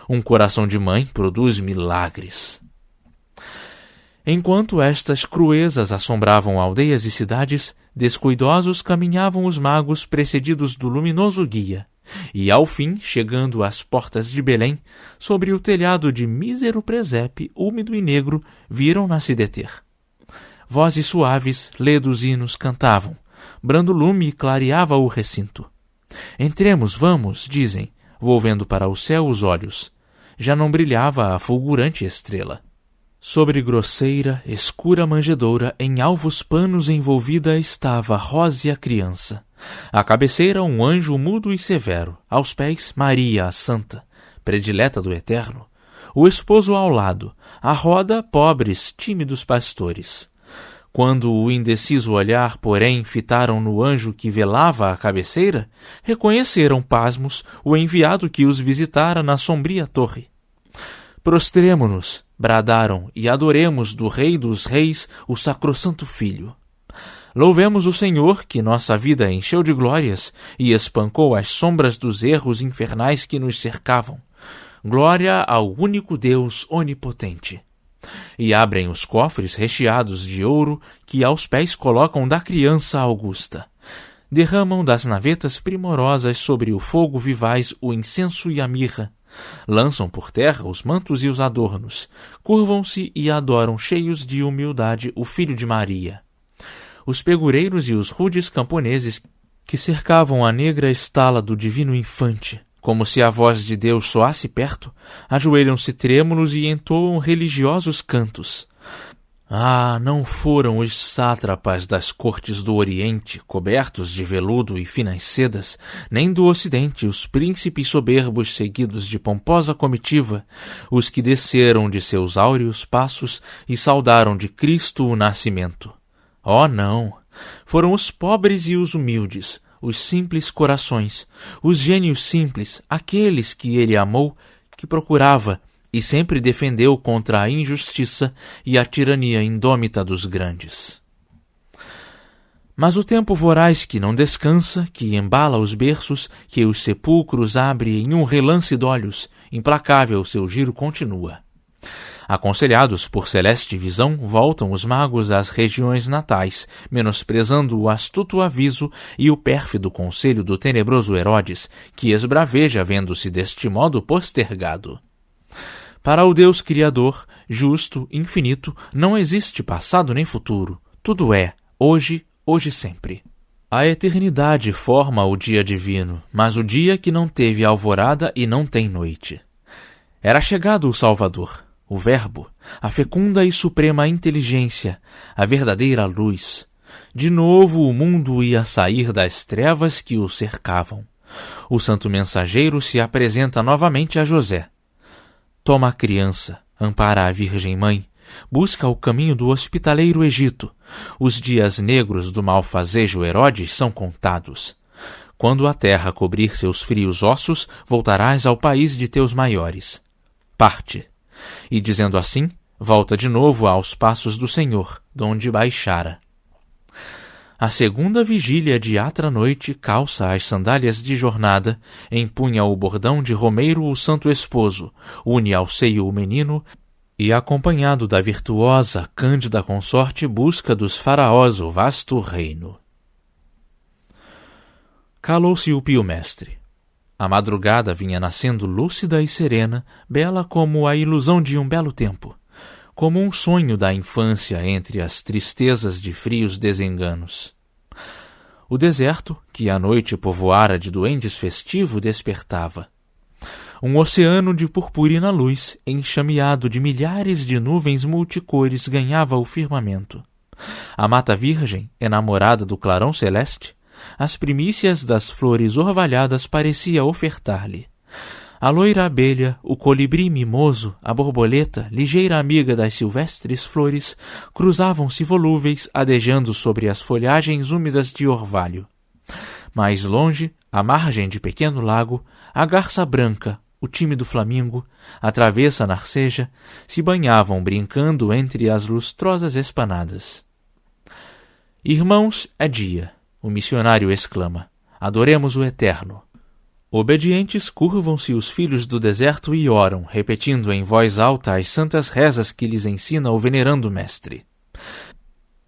Um coração de mãe produz milagres. Enquanto estas cruezas assombravam aldeias e cidades, descuidosos caminhavam os magos precedidos do luminoso guia, e ao fim, chegando às portas de Belém, sobre o telhado de mísero presepe, úmido e negro, viram-na se deter. Vozes suaves, ledos hinos cantavam, brando lume clareava o recinto. Entremos, vamos, dizem, volvendo para o céu os olhos. Já não brilhava a fulgurante estrela. Sobre grosseira, escura manjedoura, em alvos panos envolvida estava rósea criança. À cabeceira um anjo mudo e severo, aos pés Maria a Santa, predileta do Eterno, o esposo ao lado, à roda pobres, tímidos pastores. Quando o indeciso olhar, porém, fitaram no anjo que velava à cabeceira, reconheceram pasmos o enviado que os visitara na sombria torre. Prostremo-nos, bradaram, e adoremos do Rei dos Reis o sacrossanto Filho. Louvemos o Senhor, que nossa vida encheu de glórias e espancou as sombras dos erros infernais que nos cercavam. Glória ao único Deus onipotente. E abrem os cofres recheados de ouro que aos pés colocam da criança augusta. Derramam das navetas primorosas sobre o fogo vivaz o incenso e a mirra. Lançam por terra os mantos e os adornos, curvam-se e adoram cheios de humildade o Filho de Maria. Os pegureiros e os rudes camponeses que cercavam a negra estala do divino infante, como se a voz de Deus soasse perto, ajoelham-se trêmulos e entoam religiosos cantos. Ah, não foram os sátrapas das cortes do Oriente, cobertos de veludo e finas sedas, nem do Ocidente os príncipes soberbos seguidos de pomposa comitiva, os que desceram de seus áureos passos e saudaram de Cristo o nascimento. Oh, não! Foram os pobres e os humildes, os simples corações, os gênios simples, aqueles que ele amou, que procurava, e sempre defendeu contra a injustiça e a tirania indômita dos grandes. Mas o tempo voraz que não descansa, que embala os berços, que os sepulcros abre em um relance d'olhos, implacável seu giro continua. Aconselhados por celeste visão, voltam os magos às regiões natais, menosprezando o astuto aviso e o pérfido conselho do tenebroso Herodes, que esbraveja vendo-se deste modo postergado. Para o Deus Criador, justo, infinito, não existe passado nem futuro. Tudo é, hoje, hoje sempre. A eternidade forma o dia divino, mas o dia que não teve alvorada e não tem noite. Era chegado o Salvador, o Verbo, a fecunda e suprema inteligência, a verdadeira luz. De novo o mundo ia sair das trevas que o cercavam. O santo mensageiro se apresenta novamente a José. Toma a criança, ampara a Virgem Mãe, busca o caminho do hospitaleiro Egito. Os dias negros do malfazejo Herodes são contados. Quando a terra cobrir seus frios ossos, voltarás ao país de teus maiores. Parte. E dizendo assim, volta de novo aos passos do Senhor, donde baixara. A segunda vigília de atra noite calça as sandálias de jornada, empunha o bordão de romeiro o santo esposo, une ao seio o menino e, acompanhado da virtuosa, cândida consorte, busca dos faraós o vasto reino. Calou-se o pio-mestre. A madrugada vinha nascendo lúcida e serena, bela como a ilusão de um belo tempo, como um sonho da infância entre as tristezas de frios desenganos. O deserto, que à noite povoara de duendes festivo, despertava. Um oceano de purpurina luz, enxameado de milhares de nuvens multicores, ganhava o firmamento. A mata virgem, enamorada do clarão celeste, as primícias das flores orvalhadas parecia ofertar-lhe. A loira abelha, o colibri mimoso, a borboleta, ligeira amiga das silvestres flores, cruzavam-se volúveis, adejando sobre as folhagens úmidas de orvalho. Mais longe, à margem de pequeno lago, a garça branca, o tímido flamingo, a travessa narceja, se banhavam brincando entre as lustrosas espanadas. Irmãos, é dia, o missionário exclama. Adoremos o Eterno. Obedientes, curvam-se os filhos do deserto e oram, repetindo em voz alta as santas rezas que lhes ensina o venerando mestre.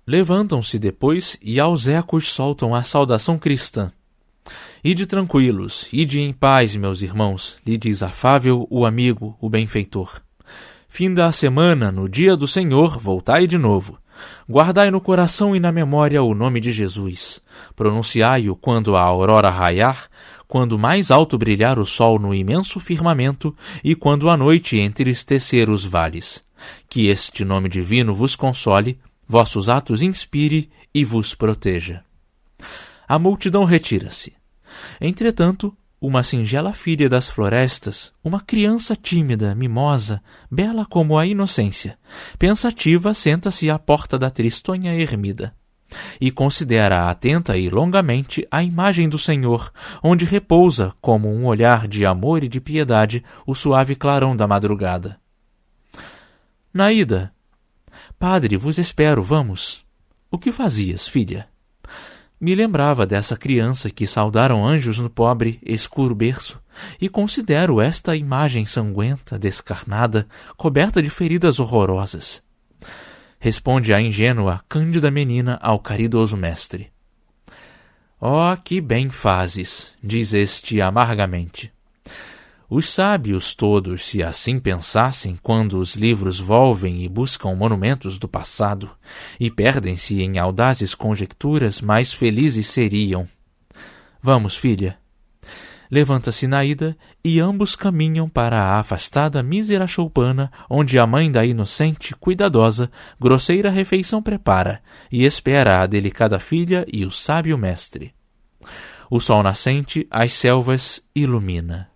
Levantam-se depois e aos ecos soltam a saudação cristã. Ide tranquilos, ide em paz, meus irmãos, lhe diz afável o amigo, o benfeitor. Finda a semana, no dia do Senhor, voltai de novo. Guardai no coração e na memória o nome de Jesus. Pronunciai-o quando a aurora raiar, quando mais alto brilhar o sol no imenso firmamento e quando a noite entristecer os vales. Que este nome divino vos console, vossos atos inspire e vos proteja. A multidão retira-se. Entretanto, uma singela filha das florestas, uma criança tímida, mimosa, bela como a inocência, pensativa senta-se à porta da tristonha ermida e considera atenta e longamente a imagem do Senhor, onde repousa, como um olhar de amor e de piedade, o suave clarão da madrugada. Naída, padre, vos espero, vamos. O que fazias, filha? Me lembrava dessa criança que saudaram anjos no pobre, escuro berço, e considero esta imagem sanguenta, descarnada, coberta de feridas horrorosas. Responde a ingênua, cândida menina ao caridoso mestre. Oh, que bem fazes, diz este amargamente. Os sábios todos, se assim pensassem, quando os livros volvem e buscam monumentos do passado, e perdem-se em audazes conjecturas, mais felizes seriam. Vamos, filha. Levanta-se Naída, e ambos caminham para a afastada mísera choupana, onde a mãe da inocente, cuidadosa, grosseira refeição prepara, e espera a delicada filha e o sábio mestre. O sol nascente as selvas ilumina.